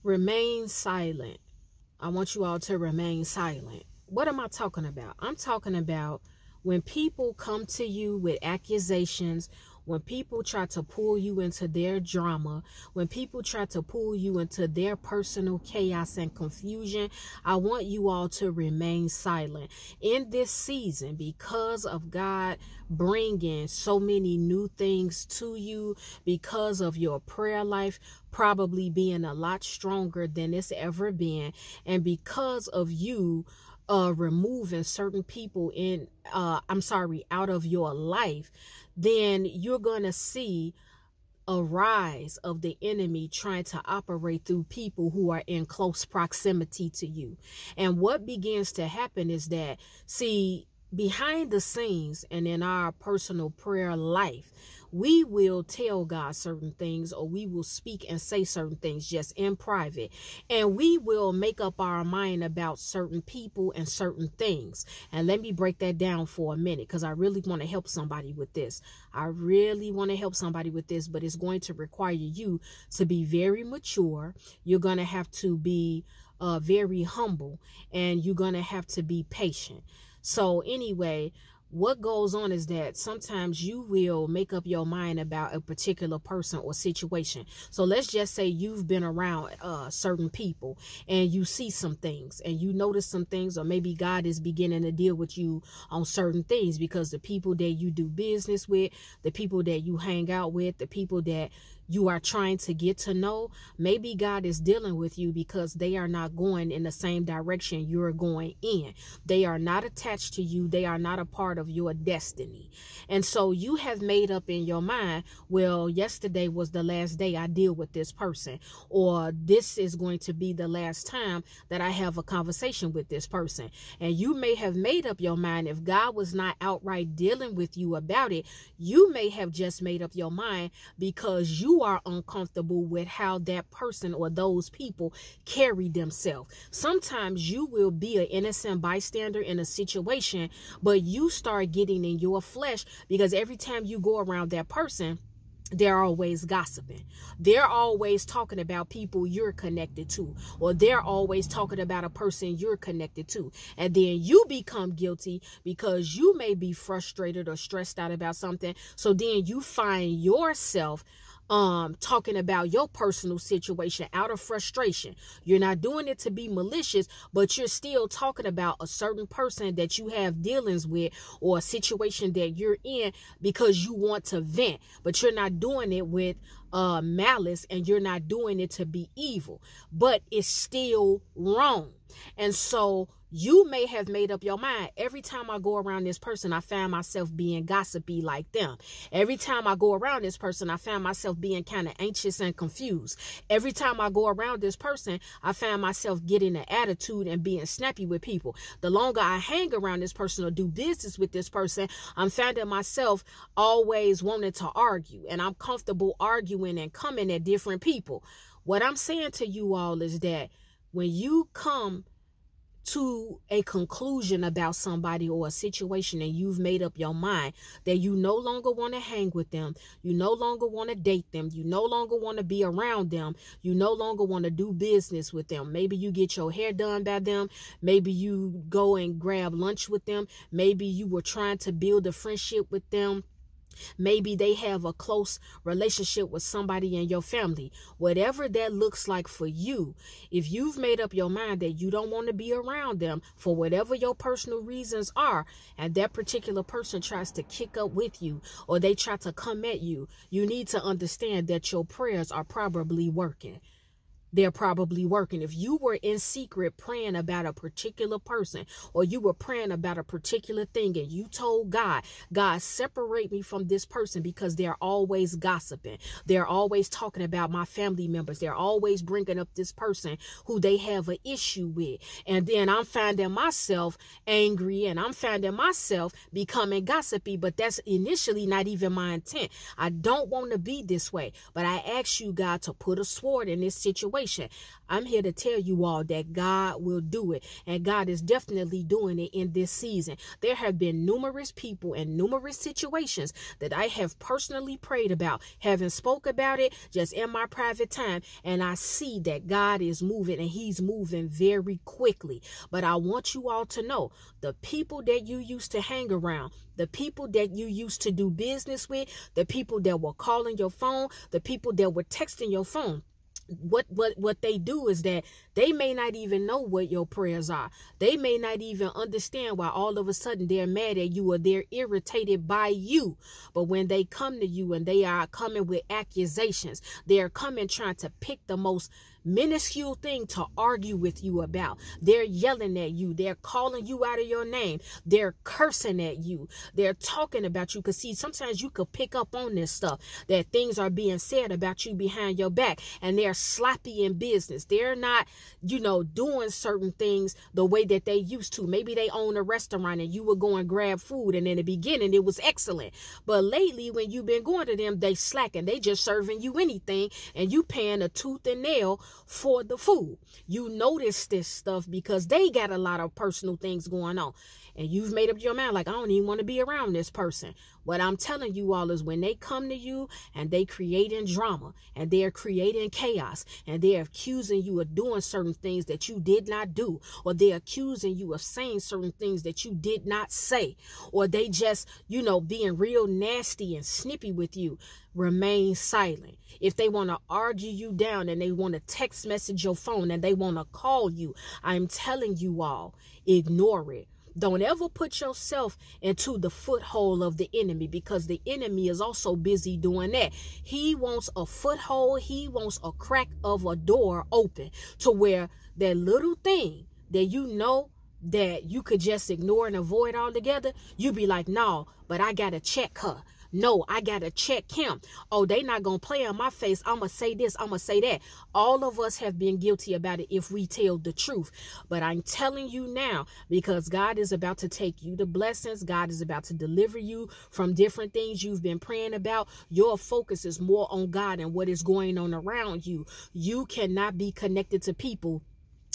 Remain silent. I want you all to remain silent. What am I talking about? I'm talking about when people come to you with accusations, when people try to pull you into their drama, when people try to pull you into their personal chaos and confusion, I want you all to remain silent. In this season, because of God bringing so many new things to you, because of your prayer life probably being a lot stronger than it's ever been, and because of you removing certain people out of your life, then you're going to see a rise of the enemy trying to operate through people who are in close proximity to you. And what begins to happen is that, see, behind the scenes and in our personal prayer life, we will tell God certain things, or we will speak and say certain things just in private. And we will make up our mind about certain people and certain things. And let me break that down for a minute, because I really want to help somebody with this. I really want to help somebody with this, but it's going to require you to be very mature. You're going to have to be very humble, and you're going to have to be patient. So anyway, what goes on is that sometimes you will make up your mind about a particular person or situation. So let's just say you've been around certain people, and you see some things, and you notice some things, or maybe God is beginning to deal with you on certain things, because the people that you do business with, the people that you hang out with, the people that you are trying to get to know, maybe God is dealing with you because they are not going in the same direction you're going in. They are not attached to you. They are not a part of your destiny. And so you have made up in your mind, well, yesterday was the last day I deal with this person, or this is going to be the last time that I have a conversation with this person. And you may have made up your mind, if God was not outright dealing with you about it, you may have just made up your mind because you are uncomfortable with how that person or those people carry themselves. Sometimes you will be an innocent bystander in a situation, but you start getting in your flesh, because every time you go around that person, they're always gossiping. They're always talking about people you're connected to, or they're always talking about a person you're connected to. And then you become guilty because you may be frustrated or stressed out about something. So then you find yourself talking about your personal situation out of frustration. You're not doing it to be malicious, but you're still talking about a certain person that you have dealings with, or a situation that you're in, because you want to vent, but you're not doing it with malice, and you're not doing it to be evil, but it's still wrong. And so you may have made up your mind, every time I go around this person, I find myself being gossipy like them. Every time I go around this person, I find myself being kind of anxious and confused. Every time I go around this person, I find myself getting an attitude and being snappy with people. The longer I hang around this person or do business with this person, I'm finding myself always wanting to argue, and I'm comfortable arguing and coming at different people. What I'm saying to you all is that when you come to a conclusion about somebody or a situation, and you've made up your mind that you no longer want to hang with them, you no longer want to date them, you no longer want to be around them, you no longer want to do business with them. Maybe you get your hair done by them, maybe you go and grab lunch with them, maybe you were trying to build a friendship with them, maybe they have a close relationship with somebody in your family. Whatever that looks like for you, if you've made up your mind that you don't want to be around them for whatever your personal reasons are, and that particular person tries to kick up with you, or they try to come at you, you need to understand that your prayers are probably working. They're probably working. If you were in secret praying about a particular person, or you were praying about a particular thing, and you told God, God, separate me from this person because they're always gossiping. They're always talking about my family members. They're always bringing up this person who they have an issue with. And then I'm finding myself angry, and I'm finding myself becoming gossipy, but that's initially not even my intent. I don't want to be this way, but I ask you, God, to put a sword in this situation situation. I'm here to tell you all that God will do it, and God is definitely doing it in this season. There have been numerous people and numerous situations that I have personally prayed about, having spoke about it just in my private time, and I see that God is moving, and he's moving very quickly. But I want you all to know, the people that you used to hang around, the people that you used to do business with, the people that were calling your phone, the people that were texting your phone, what they do is that they may not even know what your prayers are. They may not even understand why all of a sudden they're mad at you or they're irritated by you. But when they come to you and they are coming with accusations, they're coming trying to pick the most minuscule thing to argue with you about. They're yelling at you. They're calling you out of your name. They're cursing at you. They're talking about you. Because see, sometimes you could pick up on this stuff, that things are being said about you behind your back, and they're sloppy in business. They're not, doing certain things the way that they used to. Maybe they own a restaurant and you would go and grab food, and in the beginning it was excellent. But lately, when you've been going to them, they slacking. They just serving you anything, and you paying a tooth and nail for the food. You notice this stuff because they got a lot of personal things going on, and you've made up your mind like, I don't even want to be around this person. What I'm telling you all is, when they come to you and they creating drama and they're creating chaos and they're accusing you of doing certain things that you did not do, or they're accusing you of saying certain things that you did not say, or they just, being real nasty and snippy with you, remain silent. If they want to argue you down and they want to text message your phone and they want to call you, I'm telling you all, ignore it. Don't ever put yourself into the foothold of the enemy, because the enemy is also busy doing that. He wants a foothold. He wants a crack of a door open to where that little thing that that you could just ignore and avoid altogether, you be like, no, but I got to check her. No, I got to check him. Oh, they not going to play on my face. I'm going to say this. I'm going to say that. All of us have been guilty about it if we tell the truth. But I'm telling you now, because God is about to take you to blessings. God is about to deliver you from different things you've been praying about. Your focus is more on God and what is going on around you. You cannot be connected to people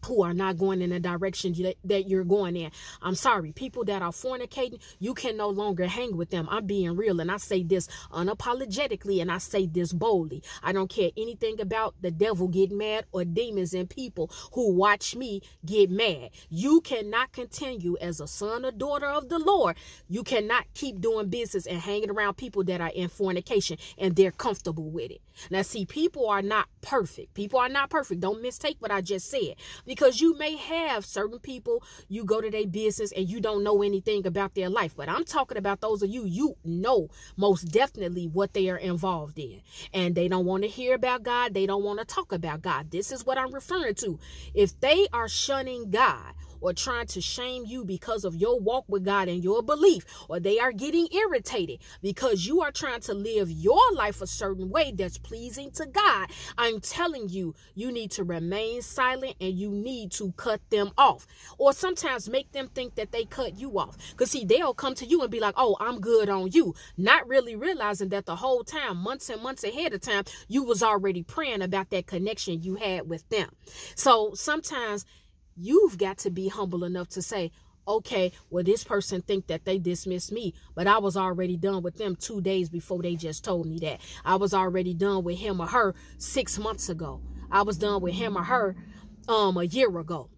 who are not going in the direction that you're going in. I'm sorry, people that are fornicating, you can no longer hang with them. I'm being real, and I say this unapologetically, and I say this boldly. I don't care anything about the devil getting mad or demons and people who watch me get mad. You cannot continue as a son or daughter of the Lord. You cannot keep doing business and hanging around people that are in fornication and they're comfortable with it. Now, see, people are not perfect. People are not perfect. Don't mistake what I just said. Because you may have certain people, you go to their business and you don't know anything about their life. But I'm talking about those of you know most definitely what they are involved in. And they don't want to hear about God. They don't want to talk about God. This is what I'm referring to. If they are shunning God, or trying to shame you because of your walk with God and your belief, or they are getting irritated because you are trying to live your life a certain way that's pleasing to God, I'm telling you, you need to remain silent and you need to cut them off. Or sometimes make them think that they cut you off. Because see, they'll come to you and be like, oh, I'm good on you. Not really realizing that the whole time, months and months ahead of time, you was already praying about that connection you had with them. So sometimes you've got to be humble enough to say, okay, well, this person think that they dismissed me, but I was already done with them 2 days before they just told me that. I was already done with him or her 6 months ago. I was done with him or her a year ago.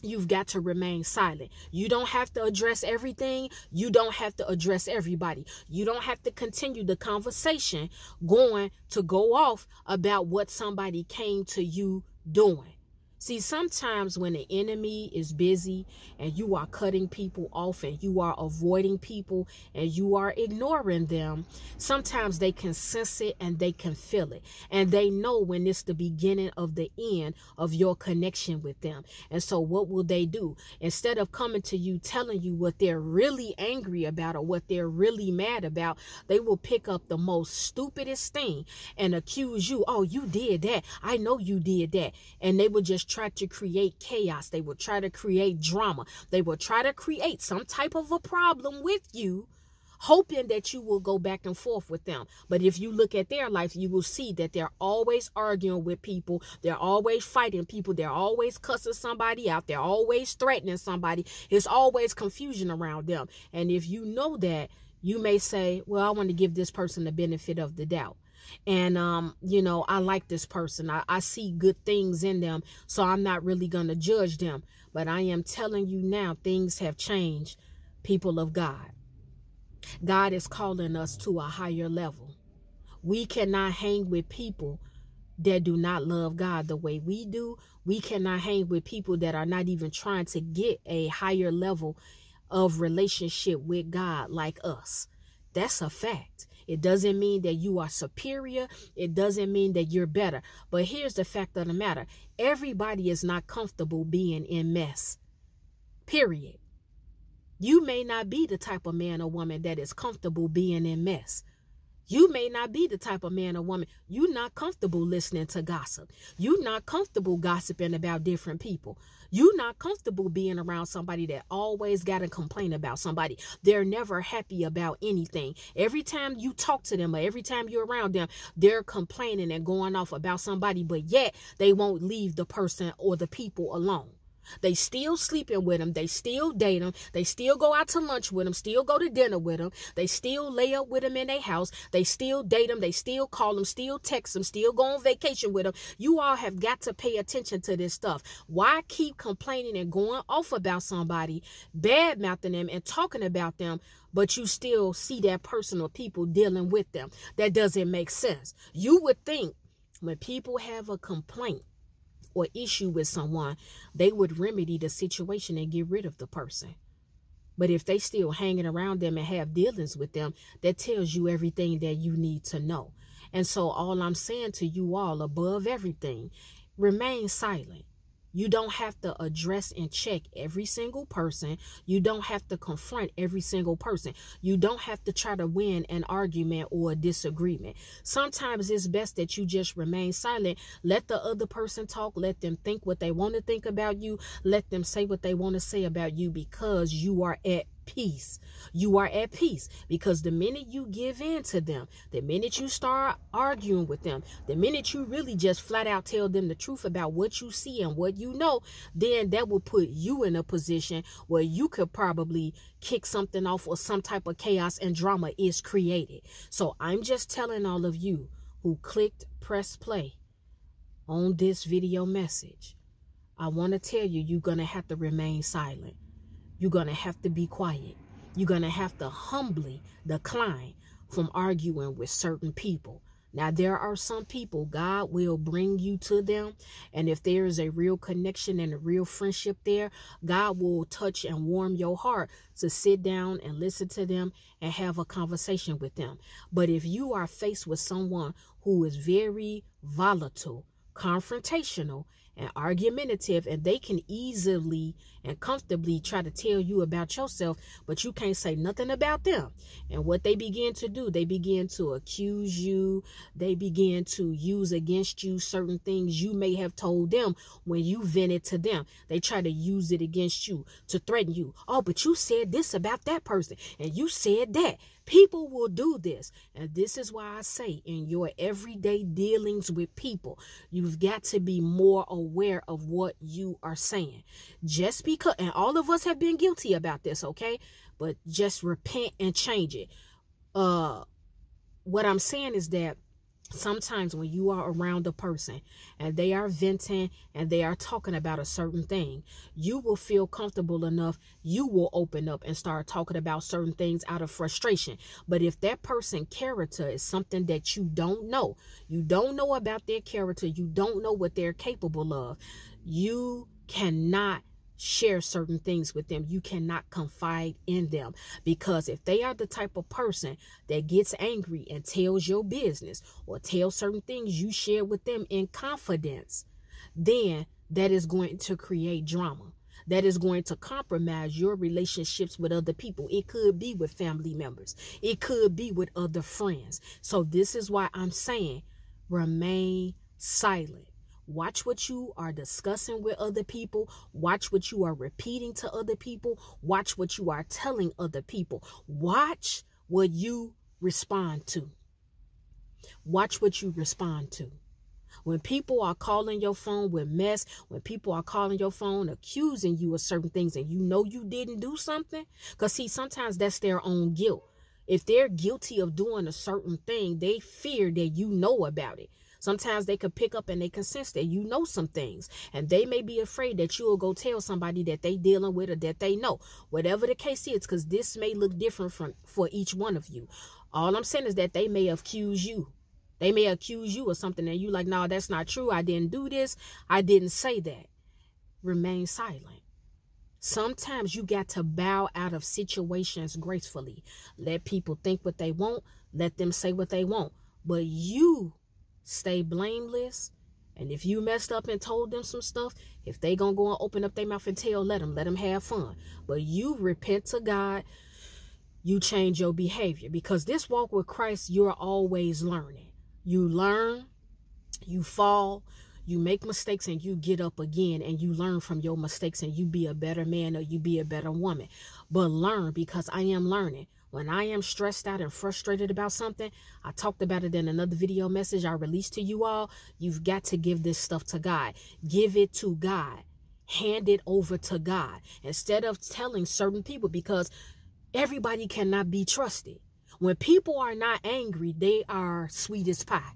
You've got to remain silent. You don't have to address everything. You don't have to address everybody. You don't have to continue the conversation going to go off about what somebody came to you doing. See, sometimes when the enemy is busy and you are cutting people off and you are avoiding people and you are ignoring them, sometimes they can sense it and they can feel it. And they know when it's the beginning of the end of your connection with them. And so what will they do? Instead of coming to you telling you what they're really angry about or what they're really mad about, they will pick up the most stupidest thing and accuse you. Oh, you did that. I know you did that. And they will just try to create chaos. They will try to create drama. They will try to create some type of a problem with you, hoping that you will go back and forth with them. But if you look at their life, you will see that they're always arguing with people. They're always fighting people. They're always cussing somebody out. They're always threatening somebody. There's always confusion around them. And if you know that, you may say, well, I want to give this person the benefit of the doubt. And, you know, I like this person. I see good things in them, so I'm not really going to judge them. But I am telling you now, things have changed, people of God. God is calling us to a higher level. We cannot hang with people that do not love God the way we do. We cannot hang with people that are not even trying to get a higher level of relationship with God like us. That's a fact. It doesn't mean that you are superior. It doesn't mean that you're better. But here's the fact of the matter. Everybody is not comfortable being in mess. Period. You may not be the type of man or woman that is comfortable being in mess. You may not be the type of man or woman. You're not comfortable listening to gossip. You're not comfortable gossiping about different people. You're not comfortable being around somebody that always got to complain about somebody. They're never happy about anything. Every time you talk to them or every time you're around them, they're complaining and going off about somebody, but yet they won't leave the person or the people alone. They still sleeping with them. They still date them. They still go out to lunch with them, still go to dinner with them. They still lay up with them in their house. They still date them. They still call them, still text them, still go on vacation with them. You all have got to pay attention to this stuff. Why keep complaining and going off about somebody, bad mouthing them and talking about them, but you still see that person or people dealing with them? That doesn't make sense. You would think when people have a complaint or issue with someone, they would remedy the situation and get rid of the person. But if they still hanging around them and have dealings with them, that tells you everything that you need to know. And so all I'm saying to you all, above everything, remain silent. You don't have to address and check every single person. You don't have to confront every single person. You don't have to try to win an argument or a disagreement. Sometimes it's best that you just remain silent. Let the other person talk. Let them think what they want to think about you. Let them say what they want to say about you, because you are at peace. You are at peace, because the minute you give in to them, the minute you start arguing with them, the minute you really just flat out tell them the truth about what you see and what you know, then that will put you in a position where you could probably kick something off or some type of chaos and drama is created. So I'm just telling all of you who clicked press play on this video message, I want to tell you, you're going to have to remain silent. You're going to have to be quiet. You're going to have to humbly decline from arguing with certain people. Now, there are some people, God will bring you to them. And if there is a real connection and a real friendship there, God will touch and warm your heart to sit down and listen to them and have a conversation with them. But if you are faced with someone who is very volatile, confrontational, and argumentative, and they can easily and comfortably try to tell you about yourself, but you can't say nothing about them. And what they begin to do, they begin to accuse you. They begin to use against you certain things you may have told them when you vented to them. They try to use it against you to threaten you. Oh, but you said this about that person, and you said that. People will do this. And this is why I say, in your everyday dealings with people, you've got to be more aware of what you are saying. Just because, and all of us have been guilty about this, okay? But just repent and change it. What I'm saying is that sometimes when you are around a person and they are venting and they are talking about a certain thing, you will feel comfortable enough. You will open up and start talking about certain things out of frustration. But if that person's character is something that you don't know about their character, you don't know what they're capable of, you cannot share certain things with them. You cannot confide in them, because if they are the type of person that gets angry and tells your business or tells certain things you share with them in confidence, then that is going to create drama. That is going to compromise your relationships with other people. It could be with family members. It could be with other friends. So this is why I'm saying remain silent. Watch what you are discussing with other people. Watch what you are repeating to other people. Watch what you are telling other people. Watch what you respond to. Watch what you respond to. When people are calling your phone with mess, when people are calling your phone accusing you of certain things and you know you didn't do something, because see, sometimes that's their own guilt. If they're guilty of doing a certain thing, they fear that you know about it. Sometimes they could pick up and they can sense that you know some things, and they may be afraid that you will go tell somebody that they dealing with or that they know. Whatever the case is, because this may look different for each one of you. All I'm saying is that they may accuse you. They may accuse you of something and you like, no, that's not true. I didn't do this. I didn't say that. Remain silent. Sometimes you got to bow out of situations gracefully. Let people think what they want. Let them say what they want. But you stay blameless. And if you messed up and told them some stuff, if they gonna go and open up their mouth and tell, let them have fun. But you repent to God. You change your behavior, because this walk with Christ, you're always learning. You learn, you fall, you make mistakes, and you get up again, and you learn from your mistakes, and you be a better man or you be a better woman. But learn, because I am learning. When I am stressed out and frustrated about something, I talked about it in another video message I released to you all. You've got to give this stuff to God. Give it to God. Hand it over to God instead of telling certain people, because everybody cannot be trusted. When people are not angry, they are sweet as pie.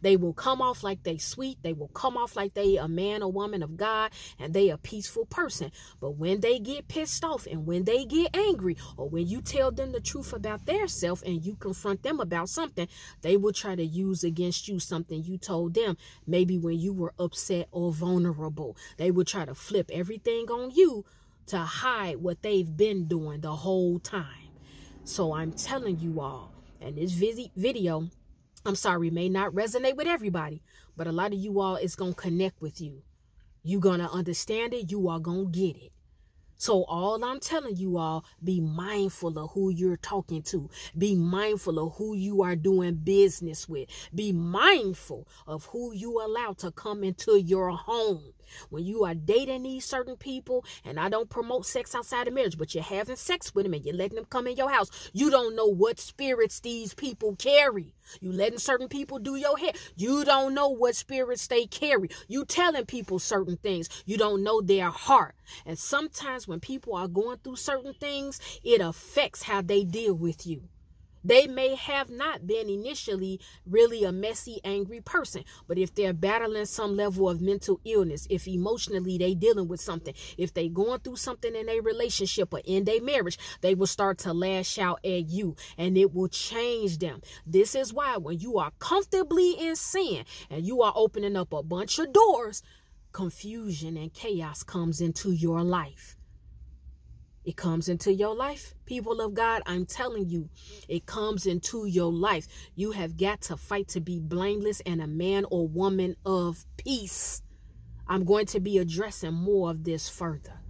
They will come off like they sweet. They will come off like they a man or woman of God and they a peaceful person. But when they get pissed off and when they get angry, or when you tell them the truth about their self and you confront them about something, they will try to use against you something you told them maybe when you were upset or vulnerable. They will try to flip everything on you to hide what they've been doing the whole time. So I'm telling you all, and this video, I'm sorry, may not resonate with everybody, but a lot of you all, it's going to connect with you. You're going to understand it. You are going to get it. So all I'm telling you all, be mindful of who you're talking to. Be mindful of who you are doing business with. Be mindful of who you allow to come into your home. When you are dating these certain people, and I don't promote sex outside of marriage, but you're having sex with them and you're letting them come in your house, you don't know what spirits these people carry. You letting certain people do your hair. You don't know what spirits they carry. You telling people certain things. You don't know their heart. And sometimes when people are going through certain things, it affects how they deal with you. They may have not been initially really a messy, angry person, but if they're battling some level of mental illness, if emotionally they dealing with something, if they going through something in a relationship or in their marriage, they will start to lash out at you and it will change them. This is why when you are comfortably in sin and you are opening up a bunch of doors, confusion and chaos comes into your life. It comes into your life, people of God. I'm telling you, it comes into your life. You have got to fight to be blameless and a man or woman of peace. I'm going to be addressing more of this further.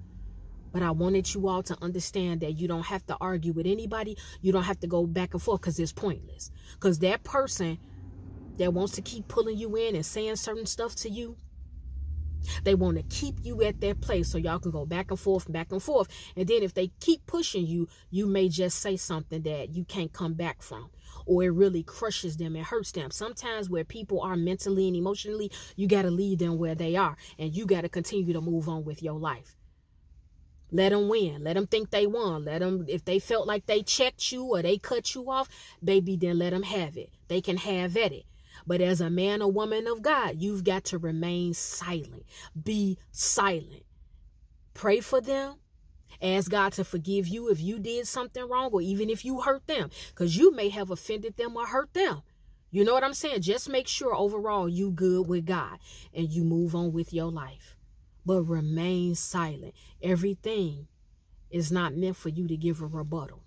But I wanted you all to understand that you don't have to argue with anybody. You don't have to go back and forth because it's pointless. Because that person that wants to keep pulling you in and saying certain stuff to you, they want to keep you at that place so y'all can go back and forth. And then if they keep pushing you, you may just say something that you can't come back from, or it really crushes them and hurts them. Sometimes where people are mentally and emotionally, you got to leave them where they are and you got to continue to move on with your life. Let them win. Let them think they won. Let them, if they felt like they checked you or they cut you off, baby, then let them have it. They can have at it. But as a man or woman of God, you've got to remain silent. Be silent. Pray for them. Ask God to forgive you if you did something wrong or even if you hurt them, because you may have offended them or hurt them. You know what I'm saying? Just make sure overall you good with God and you move on with your life. But remain silent. Everything is not meant for you to give a rebuttal.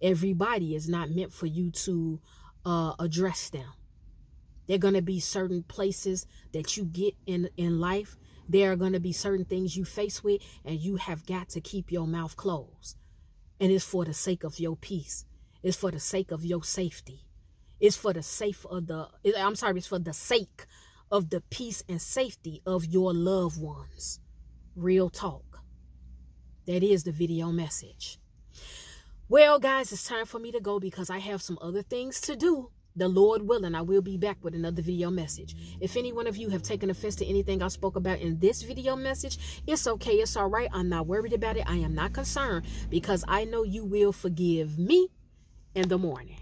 Everybody is not meant for you to address them. There are going to be certain places that you get in life. There are going to be certain things you face with, and you have got to keep your mouth closed. And it's for the sake of your peace. It's for the sake of your safety. It's for the sake of it's for the sake of the peace and safety of your loved ones. Real talk. That is the video message. Well, guys, it's time for me to go because I have some other things to do. The Lord willing, I will be back with another video message. If any one of you have taken offense to anything I spoke about in this video message, it's okay. It's all right. I'm not worried about it. I am not concerned because I know you will forgive me in the morning.